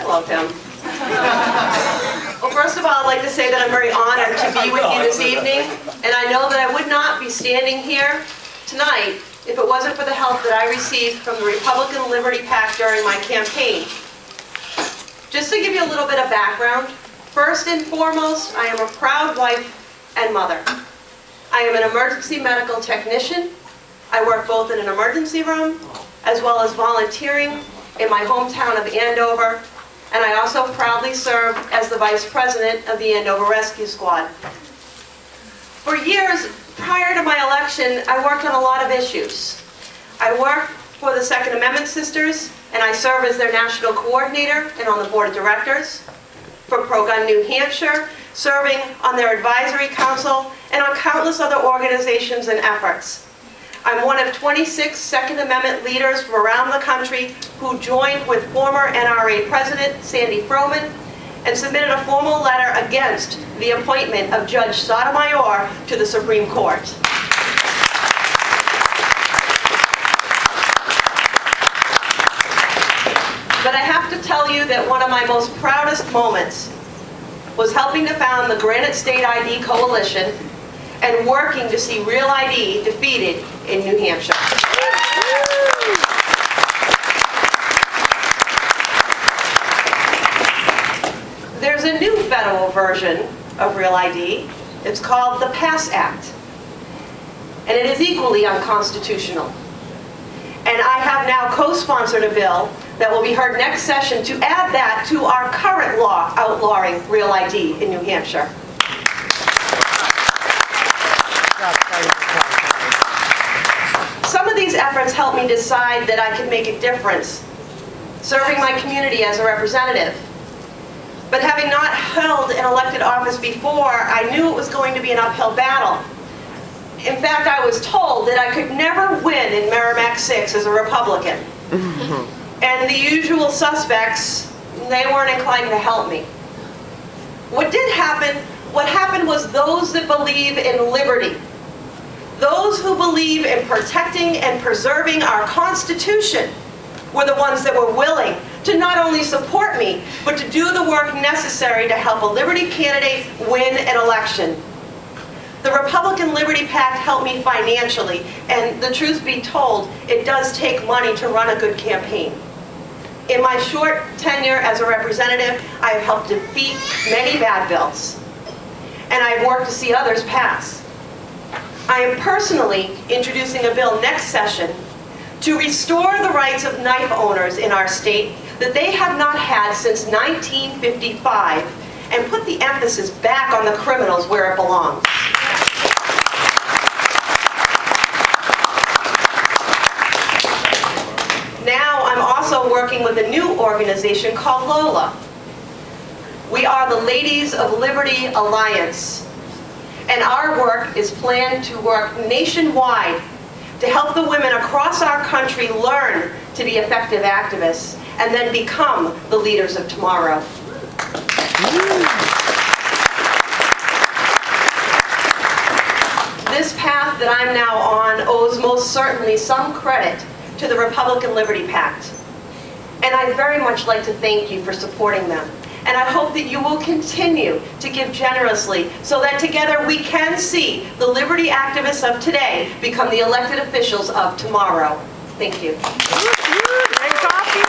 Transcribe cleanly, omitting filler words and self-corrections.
Hello, Tim. Well, first of all, I'd like to say that I'm very honored to be with you this evening, and I know that I would not be standing here tonight if it wasn't for the help that I received from the Republican Liberty PAC during my campaign. Just to give you a little bit of background, first and foremost, I am a proud wife and mother. I am an emergency medical technician. I work both in an emergency room as well as volunteering in my hometown of Andover, and I also proudly serve as the Vice President of the Andover Rescue Squad. For years prior to my election, I worked on a lot of issues. I worked for the Second Amendment Sisters, and I serve as their national coordinator and on the board of directors. For Pro-Gun New Hampshire, serving on their advisory council and on countless other organizations and efforts. I'm one of 26 Second Amendment leaders from around the country who joined with former NRA President Sandy Froman and submitted a formal letter against the appointment of Judge Sotomayor to the Supreme Court. But I have to tell you that one of my most proudest moments was helping to found the Granite State ID Coalition and working to see Real ID defeated in New Hampshire. There's a new federal version of Real ID. It's called the PASS Act, and it is equally unconstitutional. And I have now co-sponsored a bill that will be heard next session to add that to our current law outlawing Real ID in New Hampshire. Some of these efforts helped me decide that I could make a difference, serving my community as a representative. But having not held an elected office before, I knew it was going to be an uphill battle. In fact, I was told that I could never win in Merrimack 6 as a Republican. And the usual suspects, they weren't inclined to help me. What happened was those that believe in liberty, those who believe in protecting and preserving our Constitution, were the ones that were willing to not only support me, but to do the work necessary to help a Liberty candidate win an election. The Republican Liberty PAC helped me financially, and the truth be told, it does take money to run a good campaign. In my short tenure as a representative, I have helped defeat many bad bills, and I've worked to see others pass. I am personally introducing a bill next session to restore the rights of knife owners in our state that they have not had since 1955, and put the emphasis back on the criminals where it belongs. Now I'm also working with a new organization called LOLA. We are the Ladies of Liberty Alliance, and our work is planned to work nationwide to help the women across our country learn to be effective activists and then become the leaders of tomorrow. This path that I'm now on owes most certainly some credit to the Republican Liberty PAC. And I'd very much like to thank you for supporting them. And I hope that you will continue to give generously so that together we can see the liberty activists of today become the elected officials of tomorrow. Thank you. Jenn Coffey.